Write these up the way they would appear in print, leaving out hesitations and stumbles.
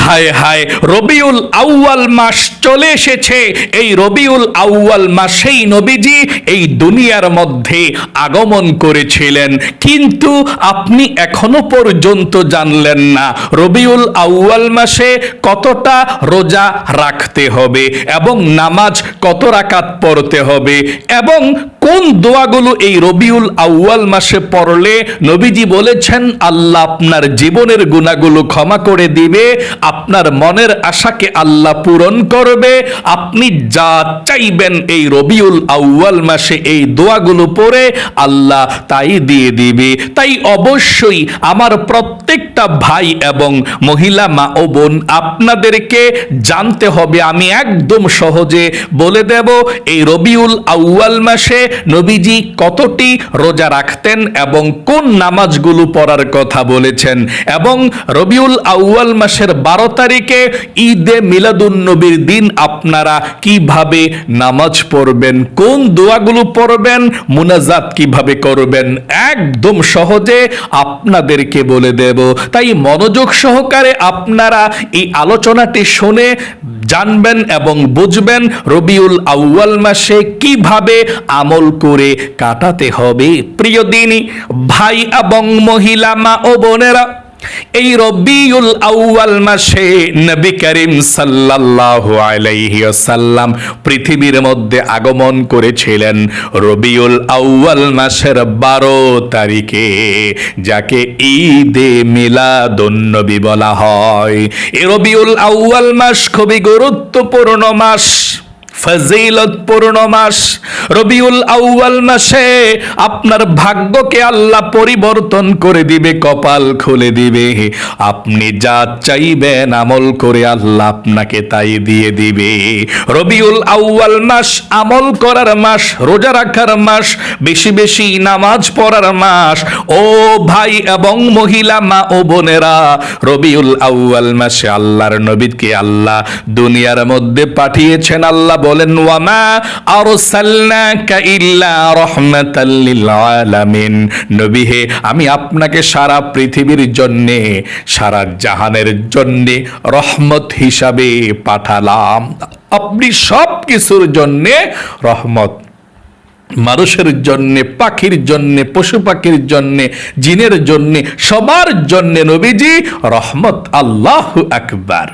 হায় হায়, রবিউল আউয়াল মাস চলে এসেছে। এই রবিউল আউয়াল মাসেই নবীজি এই দুনিয়ার মধ্যে আগমন করেছিলেন, কিন্তু আপনি এখনো পর্যন্ত জানলেন না রবিউল আউয়াল মাসে কতটা রোজা রাখতে হবে এবং নামাজ কত রাকাত পড়তে হবে এবং কোন দোয়াগুলো এই রবিউল আউয়াল মাসে পড়লে নবীজি বলেছেন আল্লাহ আপনার জীবনের গুনাহগুলো ক্ষমা করে দিবে, আপনার মনের আশাকে আল্লাহ পূরণ করবে, আপনি যা চাইবেন এই রবিউল আউয়াল মাসে এই দোয়াগুলো পড়ে আল্লাহ তাই দিয়ে দিবে। তাই অবশ্যই আমার প্রত্যেকটা ভাই এবং মহিলা মা ও বোন আপনাদেরকে জানতে হবে, আমি একদম সহজে বলে দেব এই রবিউল আউয়াল মাসে নবীজি কতটি রোজা রাখতেন এবং কোন নামাজগুলো পড়ার কথা বলেছেন, এবং রবিউল আউয়াল মাসের 12 তারিখে ঈদে মিলাদুন নবীর দিন আপনারা কিভাবে নামাজ পড়বেন, কোন দোয়াগুলো পড়বেন, মুনাজাত কিভাবে করবেন, একদম সহজে আপনাদেরকে বলে দেব। তাই মনোযোগ সহকারে আপনারা এই আলোচনাটি শুনে জানবেন এবং বুঝবেন রবিউল আউয়াল মাসে কিভাবে আমল করে কাটাতে হবে। প্রিয় দিনী ভাই এবং মহিলা মা ও বোনেরা, এই রবিউল আউয়াল মাসে নবী করিম সাল্লাল্লাহু আলাইহি ওয়াসাল্লাম পৃথিবীর মধ্যে আগমন করেছিলেন রবিউল আউয়াল মাসের 12 তারিখে, যাকে ঈদে মিলাদুন নবী বলা হয়। এই রবিউল আউয়াল মাস খুবই গুরুত্বপূর্ণ মাস, ফজিলতপূর্ণ মাস। রবিউল আউয়াল মাসে আপনার ভাগ্যকে আল্লাহ পরিবর্তন করে দিবে, কপাল খুলে দিবে, আপনি যা চাইবেন আমল করে আল্লাহ আপনাকে তাই দিয়ে দিবে। রবিউল আউয়াল মাস আমল করার মাস, রোজা রাখার মাস, বেশি বেশি নামাজ পড়ার মাস। ও ভাই এবং মহিলা মা ও বোনেরা, রবিউল আউয়াল মাসে আল্লাহর নবীকে আল্লাহ দুনিয়ার মধ্যে পাঠিয়েছেন। আল্লাহ বলেন ওয়ামা আরসালনাকা ইল্লা রাহমাতাল লিল আলামিন, নবী হে আমি আপনাকে সারা পৃথিবীর জন্য, সারা জাহানের জন্য রহমত হিসাবে পাঠালাম। আপনি সব কিছুর জন্য রহমত, মানুষের জন্য, পাখির জন্য, পশু পাখির জন্য, জিনের জন্য, সবার জন্য নবীজি রহমত। আল্লাহু আকবার।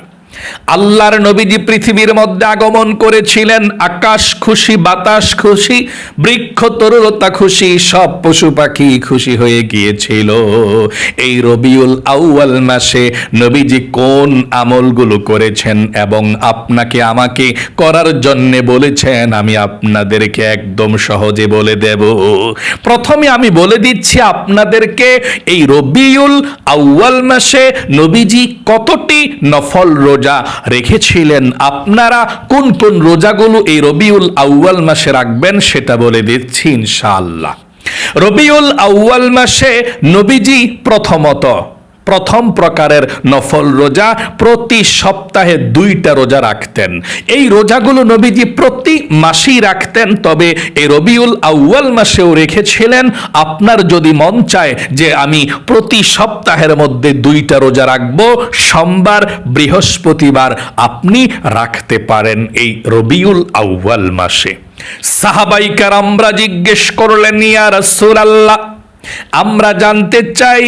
আল্লাহর নবীজি পৃথিবীর মধ্যে আগমন করেছিলেন, আকাশ খুশি, বাতাস খুশি, বৃক্ষ তরুলতা খুশি, সব পশু পাখি খুশি হয়ে গিয়েছিল। এই রবিউল আউয়াল মাসে নবীজি কোন আমলগুলো করেছেন এবং আপনাকে আমাকে করার জন্য বলেছেন, আমি আপনাদেরকে একদম সহজে বলে দেব। প্রথমে আমি বলে দিচ্ছি আপনাদেরকে এই রবিউল আউয়াল মাসে নবীজি কতটি নফল রোজা রেখেছিলেন, আপনারা কোন কোন রোজাগুলো এই রবিউল আউয়াল মাসে রাখবেন সেটা বলে দিচ্ছি ইনশাআল্লাহ। রবিউল আউয়াল মাসে নবীজি প্রথম প্রকারের নফল রোজা প্রতি সপ্তাহে 2টা রোজা রাখতেন। এই রোজাগুলো নবীজি প্রতি মাসেই রাখতেন, তবে এই রবিউল আউয়াল মাসেও রেখেছিলেন। আপনার যদি মন চায় যে আমি প্রতি সপ্তাহের মধ্যে 2টা রোজা রাখবো, সোমবার বৃহস্পতিবার, আপনি রাখতে পারেন এই রবিউল আউয়াল মাসে। সাহাবায়ে কেরামরা জিজ্ঞেস করলেন, ইয়া রাসূলুল্লাহ, আমরা জানতে চাই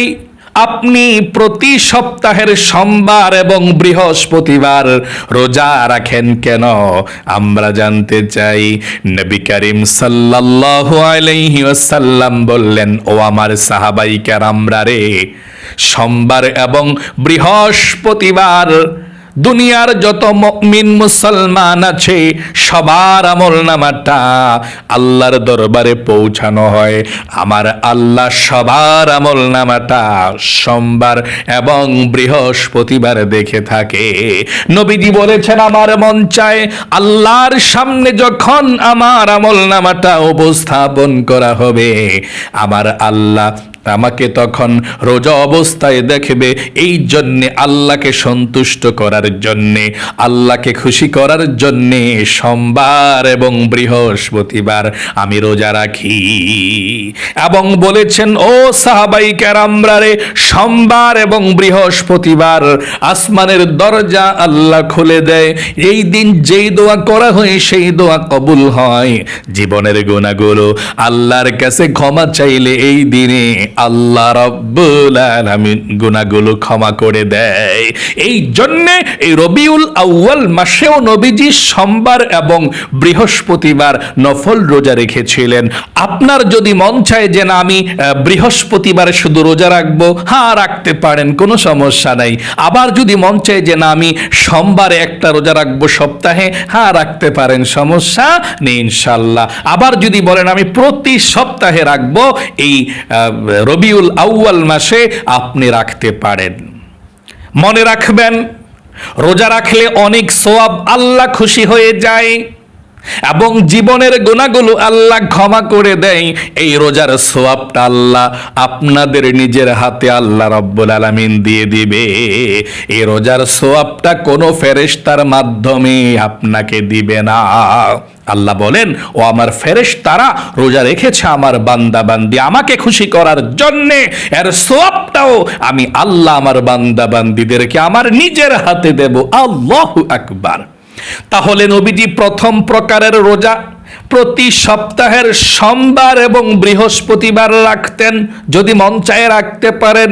আপনি প্রতি সপ্তাহের সোমবার এবং বৃহস্পতিবার রোজা রাখেন কেন? আমরা জানতে চাই। নবী করিম সাল্লাল্লাহু আলাইহি ওয়াসাল্লাম বললেন, ও আমার সাহাবায়ে কেরামরা রে, সোমবার এবং বৃহস্পতিবার দুনিয়ার যত মুমিন মুসলমান আছে সবার আমলনামাটা আল্লাহর দরবারে পৌঁছানো হয়। আমার আল্লাহ সবার আমলনামাটা সোমবার এবং বৃহস্পতিবার দেখে থাকে। নবীজি বলেছেন, আমার মন চায় আল্লাহর সামনে যখন আমার আমলনামাটা উপস্থাপন করা হবে, আমার আল্লাহ আমাকে তখন রোজা অবস্থায় দেখবে। এই জন্যে আল্লাহকে সন্তুষ্ট করার জন্যে, আল্লাহকে খুশি করার জন্যে সোমবার এবং বৃহস্পতিবার আমি রোজা রাখি। এবং বলেছেন, ও সাহাবাই কেরামরা রে, সোমবার এবং বৃহস্পতিবার আসমানের দরজা আল্লাহ খুলে দেয়। এই দিন যেই দোয়া করা হয় সেই দোয়া কবুল হয়। জীবনের গুনাহগুলো আল্লাহর কাছে ক্ষমা চাইলে এই দিনে আল্লাহ রাব্বুল আলামিন গুনাহগুলো ক্ষমা করে দেয়। এই জন্যে এই রবিউল আউয়াল মাসেও নবীজি সোমবার এবং বৃহস্পতিবার নফল রোজা রেখেছিলেন। আপনার যদি মন চায় যে না আমি বৃহস্পতিবারে শুধু রোজা রাখবো, হ্যাঁ রাখতে পারেন, কোনো সমস্যা নাই। আবার যদি মন চায় যে না আমি সোমবারে একটা রোজা রাখবো সপ্তাহে, হ্যাঁ রাখতে পারেন, সমস্যা নেই ইনশাল্লাহ। আবার যদি বলেন আমি প্রতি সপ্তাহে রাখবো, এই রবিউল আউয়াল মাসে আপনি রাখতে পারেন। মনে রাখবেন, রোজা রাখলে অনেক সওয়াব, আল্লাহ খুশি হয়ে যায় এবং জীবনের গুনাহগুলো আল্লাহ ক্ষমা করে দেয়। এই রোজার সওয়াবটা আল্লাহ আপনাদের নিজের হাতে আল্লাহ রাব্বুল আলামিন দিয়ে দিবে। এই রোজার সওয়াবটা কোনো ফেরেশতার মাধ্যমে আপনাকে দিবে না। আল্লাহ বলেন, ও আমার ফেরেশতারা রোজা রেখেছে আমার বান্দা বান্দি আমাকে খুশি করার জন্যে, এর সওয়াবটাও আমি আল্লাহ আমার বান্দা বান্দিদেরকে আমার নিজের হাতে দেব। আল্লাহু আকবার। তাহলে নবীজি প্রথম প্রকারের রোজা প্রতি সপ্তাহের সোমবার এবং বৃহস্পতিবার রাখতেন, যদি মন চায় রাখতে পারেন।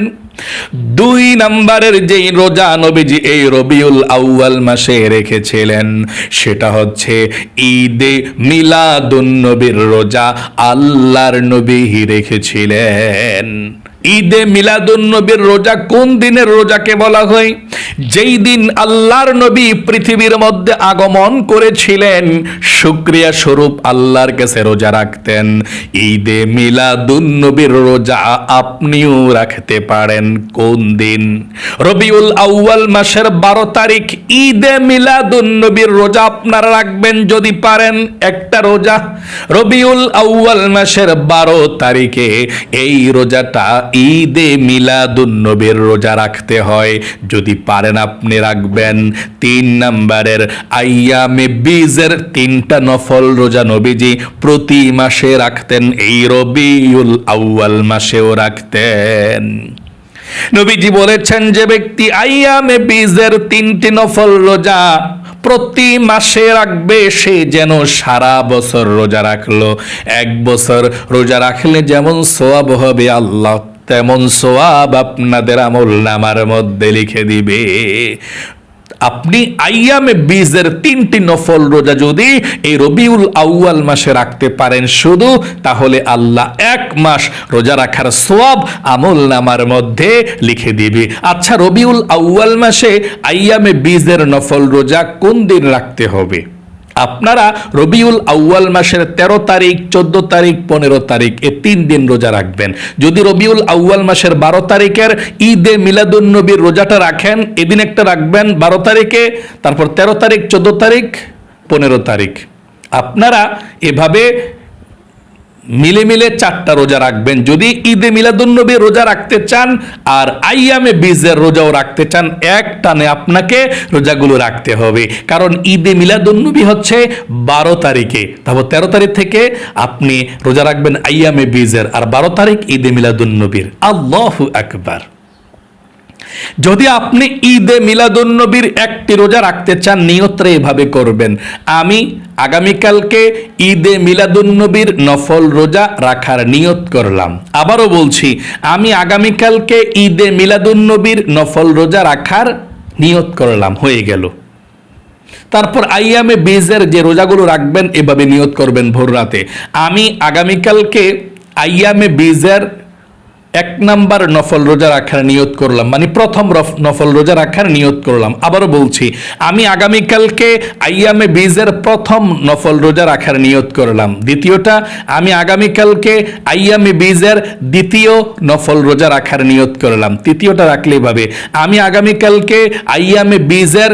2 নম্বরের যেই রোজা নবীজি এই রবিউল আউয়াল মাসে রেখেছিলেন সেটা হচ্ছে ঈদে মিলাদুন নবীর রোজা। আল্লাহর নবী রেখেছিলেন। ঈদে মিলাদুন নবীর রোজা কোন দিনের রোজাকে বলা হয়? যেই দিন আল্লাহর নবী পৃথিবীর মধ্যে আগমন করেছিলেন, শুকরিয়া স্বরূপ আল্লাহর কাছে রোজা রাখতেন। ঈদে মিলাদুন নবীর রোজা আপনিও রাখতে পারেন। কোন দিন? রবিউল আউয়াল মাসের 12 তারিখ ঈদে মিলাদুন নবীর রোজা আপনারা রাখবেন যদি পারেন। একটা রোজা রবিউল আউয়াল মাসের 12 তারিখে এই রোজাটা ঈদে মিলাদুন নবীর রোজা রাখতে হয়, যদি পারেন আপনি রাখবেন। 3 নম্বরের আইয়ামে বীজের 3টা নফল রোজা নবীজি প্রতি মাসে রাখতেন, এই রবিউল আউয়াল মাসেও রাখতেন। নবীজি বলেছেন, যে ব্যক্তি আইয়ামে বীজের 3টি নফল রোজা প্রতি মাসে রাখবে সে যেন সারা বছর রোজা রাখলো। 1 বছর রোজা রাখলে যেমন সওয়াব হবে আল্লাহ তেমন সওয়াব আপনাদের আমলনামার মধ্যে লিখে দিবে। আপনি আইয়ামে বীজের 3টি নফল রোজা যদি এই রবিউল আউয়াল মাসে রাখতে পারেন শুধু, তাহলে আল্লাহ 1 মাস রোজা রাখার সওয়াব আমলনামার মধ্যে লিখে দিবে। আচ্ছা, রবিউল আউয়াল মাসে আইয়ামে বীজের নফল রোজা কোন দিন রাখতে হবে? আপনারা রবিউল আউয়াল মাসের 13 তারিখ, 14 তারিখ, 15 তারিখ এই 3 দিন রোজা রাখবেন। যদি রবিউল আউয়াল মাসের 12 তারিখের ঈদে মিলাদুন নবীর রোজাটা রাখেন, এদিন একটা রাখবেন 12 তারিখে, তারপর 13 তারিখ, 14 তারিখ, 15 তারিখ। আপনারা এভাবে মিলে মিলে 4টা রোজা রাখবেন। যদি ঈদে মিলাদুন নবী রোজা রাখতে চান আর আইয়ামে বীজের রোজাও রাখতে চান, এক টানে আপনাকে রোজাগুলো রাখতে হবে। কারণ ঈদে মিলাদুন নবী হচ্ছে 12 তারিখে, তারপর 13 তারিখ থেকে আপনি রোজা রাখবেন আইয়ামে বীজের, আর 12 তারিখ ঈদে মিলাদুন নবীর। আল্লাহু আকবার। যদি আপনি ঈদে মিলাদুন নবীর একটি রোজা রাখতে চান, নিয়তটা এভাবে করবেন, আমি আগামীকালকে ঈদে মিলাদুন নবীর নফল রোজা রাখার নিয়ত করলাম। আবারও বলছি, আমি আগামীকালকে ঈদে মিলাদুন নবীর নফল রোজা রাখার নিয়ত করলাম, হয়ে গেল। তারপর আইয়ামে বীজের যে রোজাগুলো রাখবেন এভাবে নিয়ত করবেন ভোর রাতে, আমি আগামীকালকে আইয়ামে বীজের 1 নাম্বার নফল রোজা রাখার নিয়ত করলাম, মানে প্রথম নফল রোজা রাখার নিয়ত করলাম। আবারও বলছি, আমি আগামীকালকে আইয়ামে বীজের প্রথম নফল রোজা রাখার নিয়ত করলাম। দ্বিতীয়টা, আমি আগামীকালকে আইয়ামে বীজের দ্বিতীয় নফল রোজা রাখার নিয়ত করলাম। তৃতীয়টা রাখলে এভাবে, আমি আগামীকালকে আইয়ামে বীজের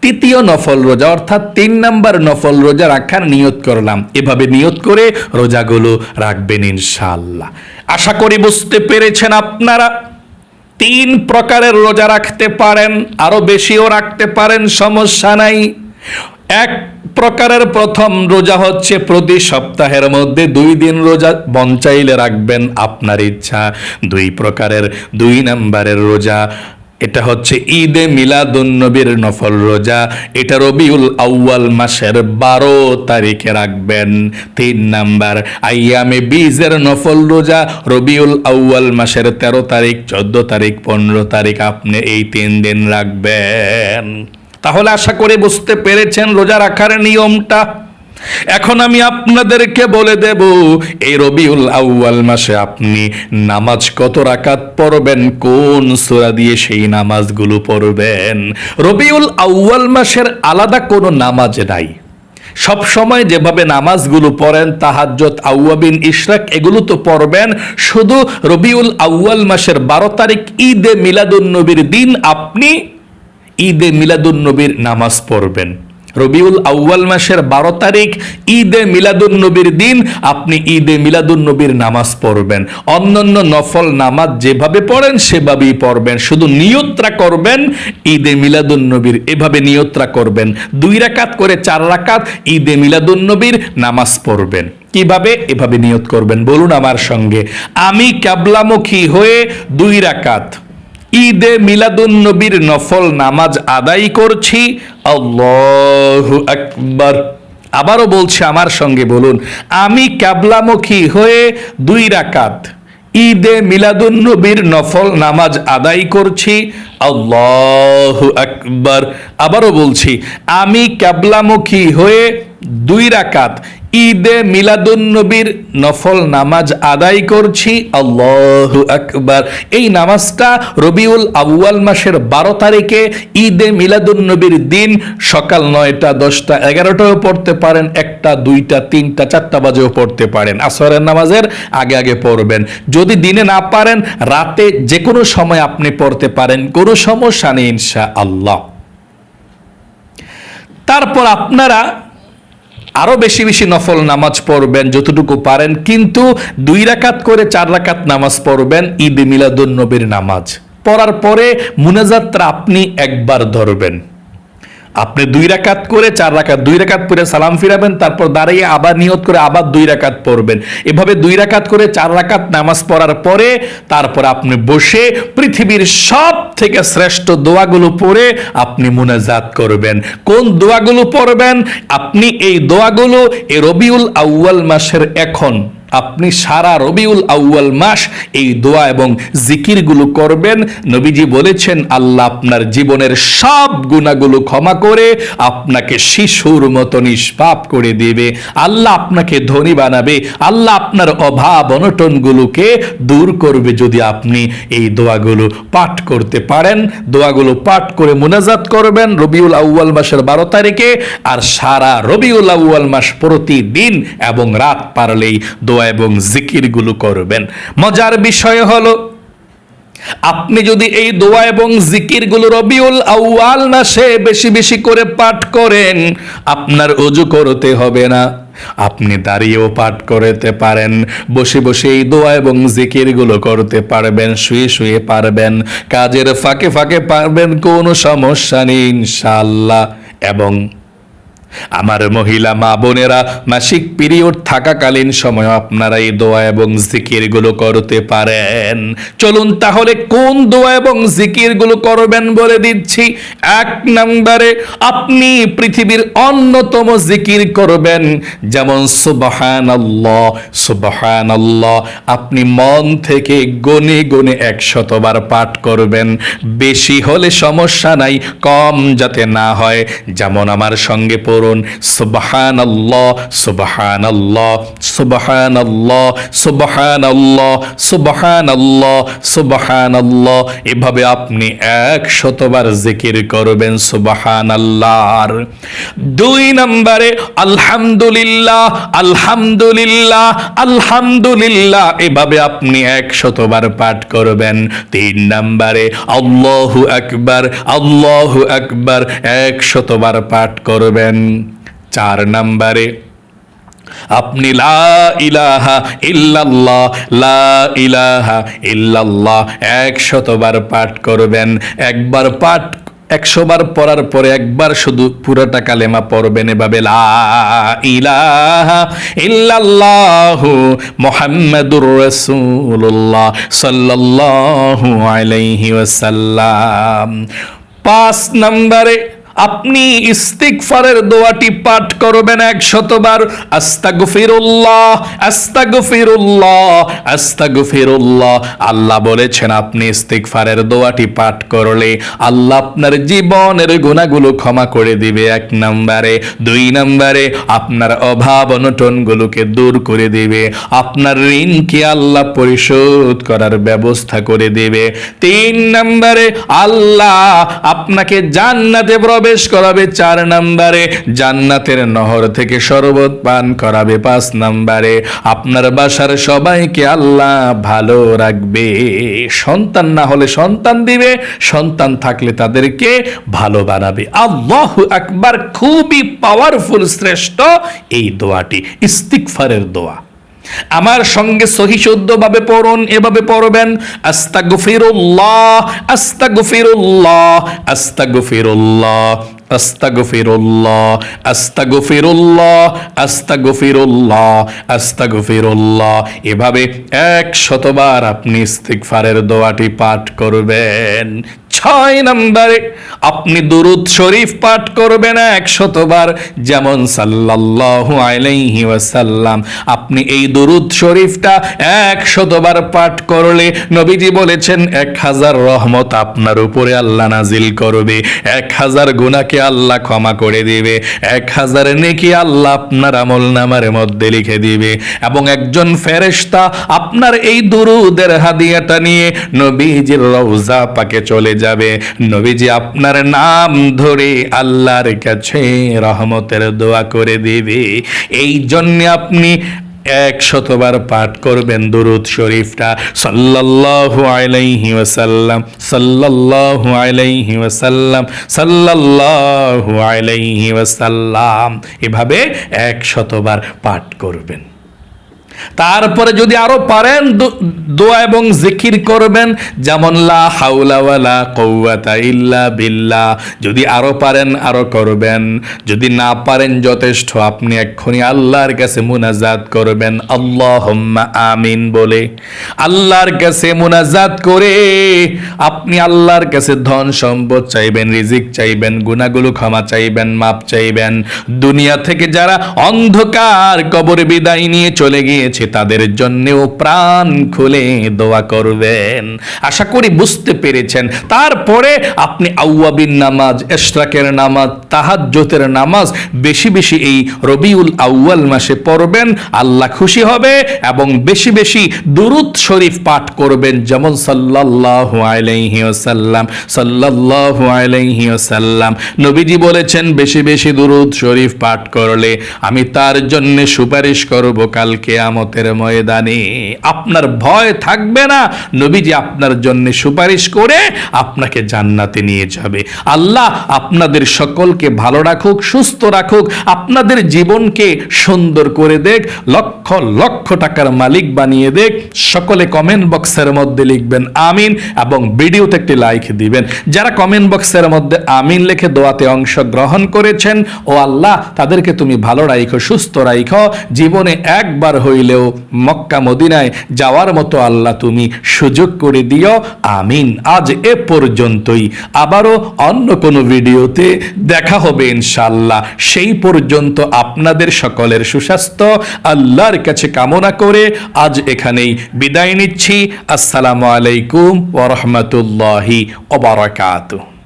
তৃতীয় নফল রোজা অর্থাৎ 3 নাম্বার নফল রোজা রাখার নিয়ত করলাম। এভাবে নিয়ত করে রোজাগুলো রাখবেন ইনশাআল্লাহ। আশা করি বুঝতে পেরেছেন আপনারা। 3 প্রকারের রোজা রাখতে পারেন, আরো বেশিও রাখতে পারেন, সমস্যা নাই। এক প্রকারের প্রথম রোজা হচ্ছে প্রতি সপ্তাহের মধ্যে 2 দিন রোজা, মন চাইলে রাখবেন, আপনার ইচ্ছা। 2 প্রকারের 2 নাম্বারের রোজা, এটা হচ্ছে ঈদে মিলাদুন্নবীর নফল রোজা। এটা রবিউল আউয়াল মাসের 12 তারিখে রাখবেন। 3 নাম্বার আইয়ামে বীজের নফল রোজা, রবিউল আউয়াল মাসের 13 তারিখ, 14 তারিখ, 15 তারিখ আপনি এই 3 দিন রাখবেন। তাহলে আশা করে বুঝতে পেরেছেন রোজা রাখার নিয়মটা। এখন আমি আপনাদেরকে বলে দেব এই রবিউল আউয়াল মাসে আপনি নামাজ কত রাকাত পড়বেন, কোন সূরা দিয়ে সেই নামাজগুলো পড়বেন। রবিউল আউয়াল মাসের আলাদা কোনো নামাজ নাই। সব সময় যেভাবে নামাজগুলো পড়েন তাহাজ্জুদ, আউয়াবিন, ইশরাক, এগুলো তো পড়বেন। শুধু রবিউল আউয়াল মাসের 12 তারিখ ঈদে মিলাদুন্নবীর দিন আপনি ঈদে মিলাদুন্নবীর নামাজ পড়বেন। রবিউল আউয়াল মাসের 12 তারিখ ঈদে মিলাদুন্নবীর দিন আপনি ঈদে মিলাদুন্নবীর নামাজ পড়বেন। অন্যান্য নফল নামাজ যেভাবে পড়েন সেভাবেই পড়বেন, শুধু নিয়তরা করবেন ঈদে মিলাদুন্নবীর। এভাবে নিয়তরা করবেন, 2 রাকাত করে 4 রাকাত ঈদে মিলাদুন্নবীর নামাজ পড়বেন। কিভাবে? এভাবে নিয়ত করবেন, বলুন আমার সঙ্গে। আমি কিবলামুখী হয়ে 2 রাকাত ঈদে মিলাদুন্নবীর নফল নামাজ আদায় করছি, আল্লাহু আকবার। আবারও বলছি, আমার সঙ্গে বলুন, আমি কিবলামুখী হয়ে 2 রাকাত ঈদে মিলাদুন্নবীর নফল নামাজ আদায় করছি, আল্লাহু আকবার। আবারও বলছি, আমি কিবলামুখী হয়ে 2 রাকাত ঈদে মিলাদুন্নবীর নফল নামাজ আদায় করছি, আল্লাহু আকবার। এই নামাজটা রবিউল আউয়াল মাসের 12 তারিখে ঈদে মিলাদুন্নবীর দিন সকাল 9টা, 10টা, 11টাও পড়তে পারেন, 1টা, 2টা, 3টা, 4টা বাজেও পড়তে পারেন। আসরের নামাজের আগে আগে পড়বেন। যদি দিনে না পারেন রাতে যে কোনো সময় আপনি পড়তে পারেন, কোনো সমস্যা নেই ইনশাআল্লাহ। তারপর আপনারা আরো বেশি বেশি নফল নামাজ পড়বেন যতটুকু পারেন, কিন্তু 2 রাকাত করে 4 রাকাত নামাজ পড়বেন ঈদে মিলাদুন্নবীর নামাজ পড়ার পরে মুনাজাতটা আপনি একবার ধরবেন। আপনি 2 রাকাত করে 4 রাকাত, 2 রাকাত পড়ে সালাম ফিরাবেন, তারপর দাঁড়িয়ে আবার নিয়ত করে আবার 2 রাকাত পড়বেন। এভাবে 2 রাকাত করে 4 রাকাত নামাজ পড়ার পরে তারপর আপনি বসে পৃথিবীর সব থেকে শ্রেষ্ঠ দোয়াগুলো পড়ে আপনি মুনাজাত করবেন। কোন দোয়াগুলো পড়বেন? আপনি এই দোয়াগুলো এই রবিউল আউয়াল মাসের এখন আপনি সারা রবিউল আউয়াল মাস এই দোয়া এবং জিকিরগুলো করবেন। নবীজি বলেছেন আল্লাহ আপনার জীবনের সব গুনাহগুলো ক্ষমা করে আপনাকে শিশুর মতো নিষ্পাপ করে দিবে। আল্লাহ আপনাকে ধনী বানাবে। আল্লাহ আপনার অভাব অনটনগুলোকে দূর করবে যদি আপনি এই দোয়াগুলো পাঠ করতে পারেন। দোয়াগুলো পাঠ করে মুনাজাত করবেন রবিউল আউয়াল মাসের 12 তারিখে, আর সারা রবিউল আউয়াল মাস প্রতিদিন এবং রাত পারলেই এবং জিকিরগুলো করবেন। মজার বিষয় হলো আপনি যদি এই দোয়া এবং জিকিরগুলো রবিউল আউয়াল মাসে বেশি বেশি করে পাঠ করেন, আপনার ওযু করতে হবে না, আপনি দাঁড়িয়েও পাঠ করতে পারেন, বসে বসে এই দোয়া এবং জিকিরগুলো করতে পারবেন, শুয়ে শুয়ে পারবেন, কাজের ফাঁকে ফাঁকে পারবেন, কোনো সমস্যা নেই ইনশাআল্লাহ। এবং আমার মহিলা মা বোনেরা মাসিক পিরিয়ড থাকাকালীন সময় আপনারা এই দোয়া এবং জিকিরগুলো করতে পারেন। চলুন তাহলে কোন দোয়া এবং জিকিরগুলো করবেন বলে দিচ্ছি। 1 নম্বরে আপনি পৃথিবীর অন্যতম জিকির করবেন, যেমন সুবহানাল্লাহ সুবহানাল্লাহ। আপনি মন থেকে গনে গনে 100 বার পাঠ করবেন। বেশি হলে সমস্যা নাই, কম যাতে না হয়। যেমন আমার সঙ্গে পড়ুন সুবহানাল্লাহ সুবহানাল্লাহ সুবহানাল্লাহ সুবহানাল্লাহ সুবহানাল্লাহ সুবহানাল্লাহ। এভাবে আপনি 100 বার জিকির করবেন সুবহানাল্লাহর। 2 নম্বরে আলহামদুলিল্লাহ আলহামদুলিল্লাহ আলহামদুলিল্লাহ, এভাবে আপনি 100 বার পাঠ করবেন। 3 নম্বরে আল্লাহু আকবার আল্লাহু আকবার 100 বার পাঠ করবেন। 4 নম্বরে আপনি লা ইলাহা ইল্লাল্লাহ লা ইলাহা ইল্লাল্লাহ 100 বার পাঠ করবেন। 100 বার পড়ার পরে একবার শুধু পুরোটা কালেমা পড়বেন এভাবে, লা ইলাহা ইল্লাল্লাহু মুহাম্মাদুর রাসূলুল্লাহ সাল্লাল্লাহু আলাইহি ওয়াসাল্লাম। 5 নম্বরে আপনি ইস্তিগফারের দোয়াটি পাঠ করবেন 100 বার, আস্তাগফিরুল্লাহ আস্তাগফিরুল্লাহ আস্তাগফিরুল্লাহ। আল্লাহ বলেছেন আপনি ইস্তিগফারের দোয়াটি পাঠ করলে আল্লাহ আপনার জীবনের গুনাহগুলো ক্ষমা করে দিবে 1 নম্বরে। 2 নম্বরে আপনার অভাব অনটনগুলোকে দূর করে দিবে, আপনার ঋণকে আল্লাহ পরিশোধ করার ব্যবস্থা করে দিবে। 3 নম্বরে আল্লাহ আপনাকে জান্নাতে প্রবেশ করাবে। 4 নম্বরে জান্নাতের নহর থেকে শরবত পান করাবে। 5 নম্বরে আপনার বাসার সবাইকে আল্লাহ ভালো রাখবে। সন্তান না হলে সন্তান দিবে, সন্তান থাকলে তাদেরকে ভালো বানাবে। আল্লাহু আকবার। খুবই পাওয়ারফুল, শ্রেষ্ঠ এই দোয়াটি, ইস্তিগফারের দোয়া। আমার সঙ্গে সহি শুদ্ধভাবে পড়ুন, এভাবে পড়বেন আস্তাগফিরুল্লাহ আস্তাগফিরুল্লাহ আস্তাগফিরুল্লাহ আস্তাগফিরুল্লাহ আস্তাগফিরুল্লাহ আস্তাগফিরুল্লাহ আস্তাগফিরুল্লাহ। এভাবে 100 বার আপনি ইস্তিগফারের দোয়াটি পাঠ করবেন। 6 নম্বরে আপনি দুরূদ শরীফ পাঠ করবেন 100 বার, যেমন সাল্লাল্লাহু আলাইহি ওয়াসাল্লাম। আপনি এই দুরূদ শরীফটা 100 বার পাঠ করলে নবীজি বলেছেন 1000 রহমত আপনার উপরে আল্লাহ নাজিল করবে, 1000 গুনাহকে আল্লাহ ক্ষমা করে দিবে, 1000 নেকি আল্লাহ আপনার আমলনামার মধ্যে লিখে দিবে। এবং একজন ফেরেশতা আপনার এই দুরূদের হাদিয়াটা নিয়ে নবীজির রওজা পাকে চলে যাবে। নবীজি আপনার নাম ধরে আল্লাহর কাছে রহমতের দোয়া করে দিবে। এই জন্য আপনি 100 বার পাঠ করবেন দুরূদ শরীফটা, সাল্লাল্লাহু আলাইহি ওয়াসাল্লাম সাল্লাল্লাহু আলাইহি ওয়াসাল্লাম সাল্লাল্লাহু আলাইহি ওয়াসাল্লাম। এভাবে 100 বার পাঠ করবেন। তারপরে যদি আরো পারেন দোয়া এবং জিকির করবেন, যেমন লা হাওলা ওয়ালা কুওয়াতা ইল্লা বিল্লাহ। যদি আরো পারেন আরো করবেন, যদি না পারেন যথেষ্ট আপনি এক্ষুনি আল্লাহর কাছে মুনাজাত করবেন আল্লাহুম্মা আমিন বলে। আল্লাহর কাছে মুনাজাত করে আপনি আল্লাহর কাছে ধন সম্পদ চাইবেন, রিজিক চাইবেন, গুনাহগুলো ক্ষমা চাইবেন, মাপ চাইবেন। দুনিয়া থেকে যারা অন্ধকার কবরে বিদায় নিয়ে চলে গিয়ে তাদের জন্যও প্রাণ খুলে দোয়া করবেন। আশা করি বুঝতে পেরেছেন। তারপরে আপনি আউয়াবিন নামাজ, ইশরাকের নামাজ, তাহাজ্জুদের নামাজ বেশি বেশি এই রবিউল আউয়াল মাসে পড়বেন, আল্লাহ খুশি হবে। এবং বেশি বেশি দুরূদ শরীফ পাঠ করবেন, যেমন সাল্লাল্লাহু আলাইহি ওয়াসাল্লাম সাল্লাল্লাহু আলাইহি ওয়াসাল্লাম। নবীজি বলেছেন বেশি বেশি দুরূদ শরীফ পাঠ করলে আমি তার জন্য সুপারিশ করব কাল কিয়ামতের ময়দানে। আপনার ভয় থাকবে না, নবীজি আপনার জন্য সুপারিশ করে আপনাকে জান্নাতে নিয়ে যাবে। আল্লাহ আপনাদের সকলকে ভালো রাখুক, সুস্থ রাখুক, আপনাদের জীবনকে সুন্দর করে দেখ, লক্ষ লক্ষ টাকার মালিক বানিয়ে দেখ। সকলে কমেন্ট বক্সের মধ্যে লিখবেন আমিন এবং ভিডিওতে একটি লাইক দিবেন। যারা কমেন্ট বক্সের মধ্যে আমিন লিখে দোয়াতে অংশগ্রহণ করেছেন, ও আল্লাহ তাদেরকে তুমি ভালো রাখো, সুস্থ রাখো, জীবনে একবার হইলেও মক্কা মদিনায় যাওয়ার মতো আল্লাহ তুমি সুযোগ করে দিও, আমিন। আজ এ পর্যন্তই, আবারও অন্য কোনো ভিডিওতে দেখা হবে ইনশাআল্লাহ। সেই পর্যন্ত আপনাদের সকলের সুস্বাস্থ্য আল্লাহর কাছে কামনা করে আজ এখানেই বিদায় নিচ্ছি। আসসালামু আলাইকুম ওয়া রাহমাতুল্লাহি ওয়া বারাকাতুহু।